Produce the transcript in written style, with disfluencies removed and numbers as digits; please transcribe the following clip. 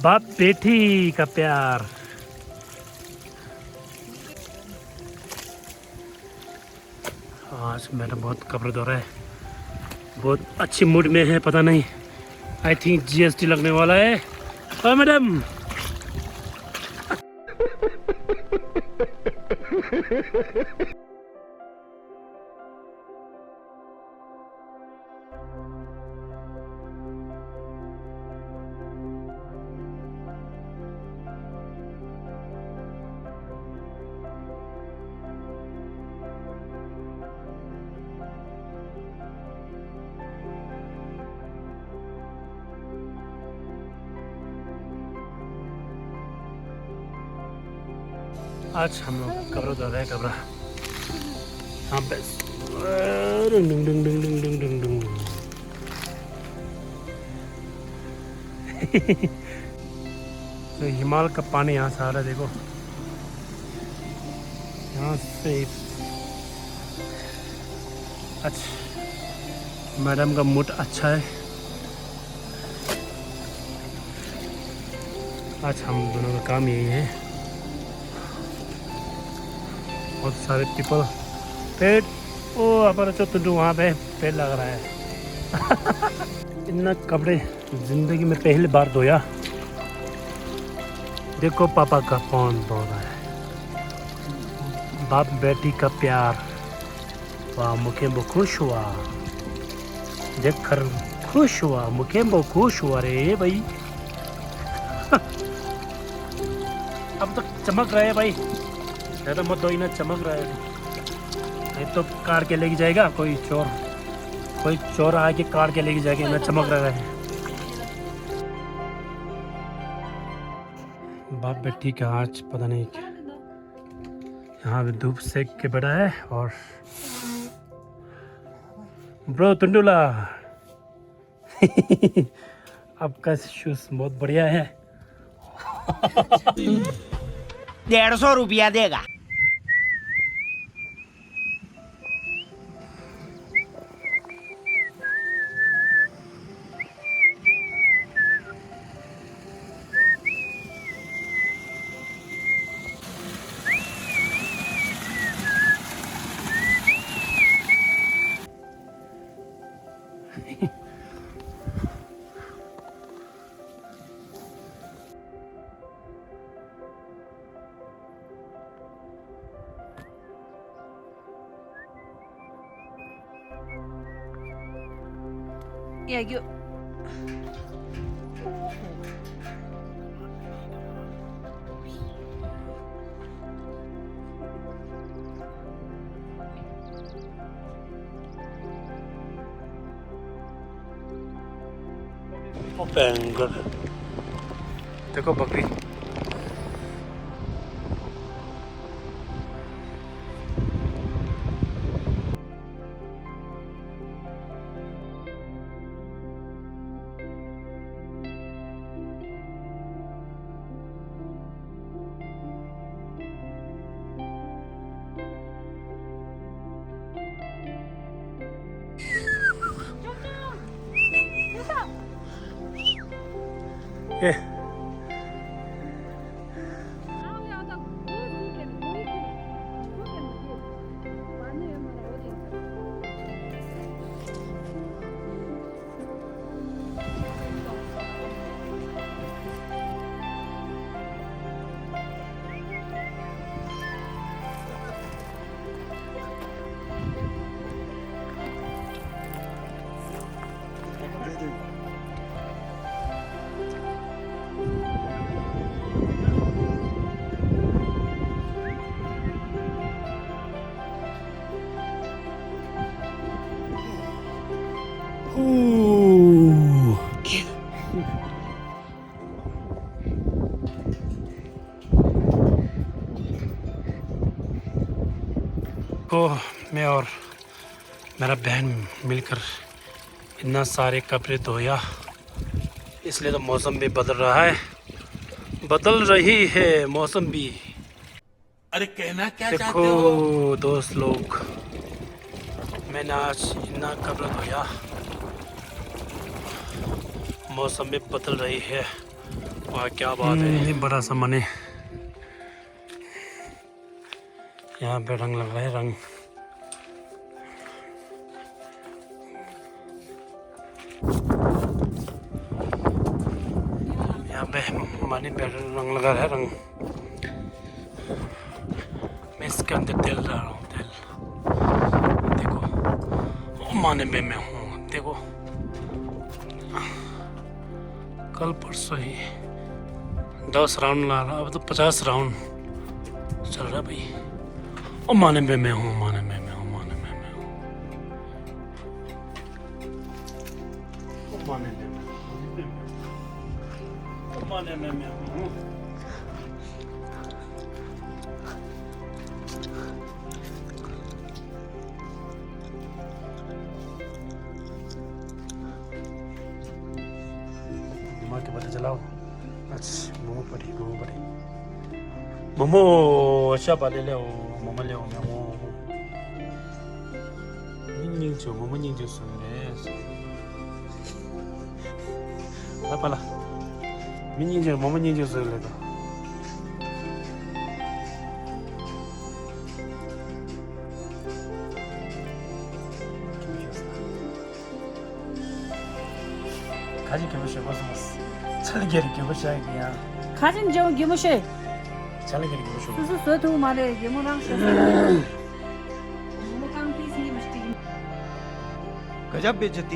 बाप बेटी का प्यार। आज मैडम बहुत कब्र धो रहा है, बहुत अच्छी मूड में है, पता नहीं। आई थिंक जीएसटी लगने वाला है। हाँ मैडम। आज हम लोग कब्र धो रहे हैं, कब्र। हाँ बस। डुंग डुंग डुंग डुंग डुंग डुंग डुंग डुंग। तो हिमालय का पानी यहाँ से आ रहा है, देखो यहाँ से। अच्छा, मैडम का मूड अच्छा है। आज हम दोनों का काम यही है। बहुत सारे पीपल, पेड़, ओ अपन तो वहाँ पे पेड़ लग रहा है। इतना कपड़े जिंदगी में पहली बार धोया। देखो पापा का फोन धो रहा है, बाप बेटी का प्यार। वाह, मुकेम्बो खुश हुआ, देख कर खुश हुआ, मुकेम्बो खुश हुआ रे भाई। अब तो चमक रहा है भाई, ज़्यादा मत दो, ना चमक रहा है। ये तो कार के लेके जाएगा कोई चोर आके कार के लेके जाएगा, ना चमक रहा है। बाप बेटी का आज पता नहीं क्या, यहाँ भी धूप सेक के बैठा है। और ब्रो टुंडुला आपका शूज बहुत बढ़िया है। 150 रुपया देगा। Yeah, you. बैंगल, देखो बकरी। ये को मैं और मेरा बहन मिलकर इतना सारे कपड़े धोया, इसलिए तो मौसम भी बदल रहा है, बदल रही है मौसम भी। अरे कहना क्या चाहते देखो हो? दोस्त लोग, मैंने आज इतना कब्र धोया। मौसम भी बदल रही है। वाह क्या बात है। ये बड़ा सा मने यहाँ पे रंग लग रहा है। रंग यहाँ पे मनी पे रंग लगा है। रंग मैं इसके अंदर तेल डाल रहा हूँ। तेल देखो, माने पे मैं हूँ। देखो कल परसों ही 10 राउंड ला रहा, अब तो 50 राउंड चल रहा भाई। ओ माने पे मैं हूँ, माने पे मैं हूँ, माने पे मैं हूँ, माने पे मैं हूँ, माने पे मैं हूँ। माँ के पता चलाओ। अच्छा मोमो पड़ी, मोमो पड़ी, मोमो अच्छा पाले ले, मोमो ले, मोमो 닝닝 줘, 모모 닝 줬었네. 빨라. 민닝 줘, 모모 닝 줬어 그래도. 가지 교무실 벗어봤어. 찰리게리 교무실이야. 가진 저 교무실 찰리게리 교무실. 수수 서도 말에 교무랑 셔서 교무강 비스니 무시티 गजब बेइज्जती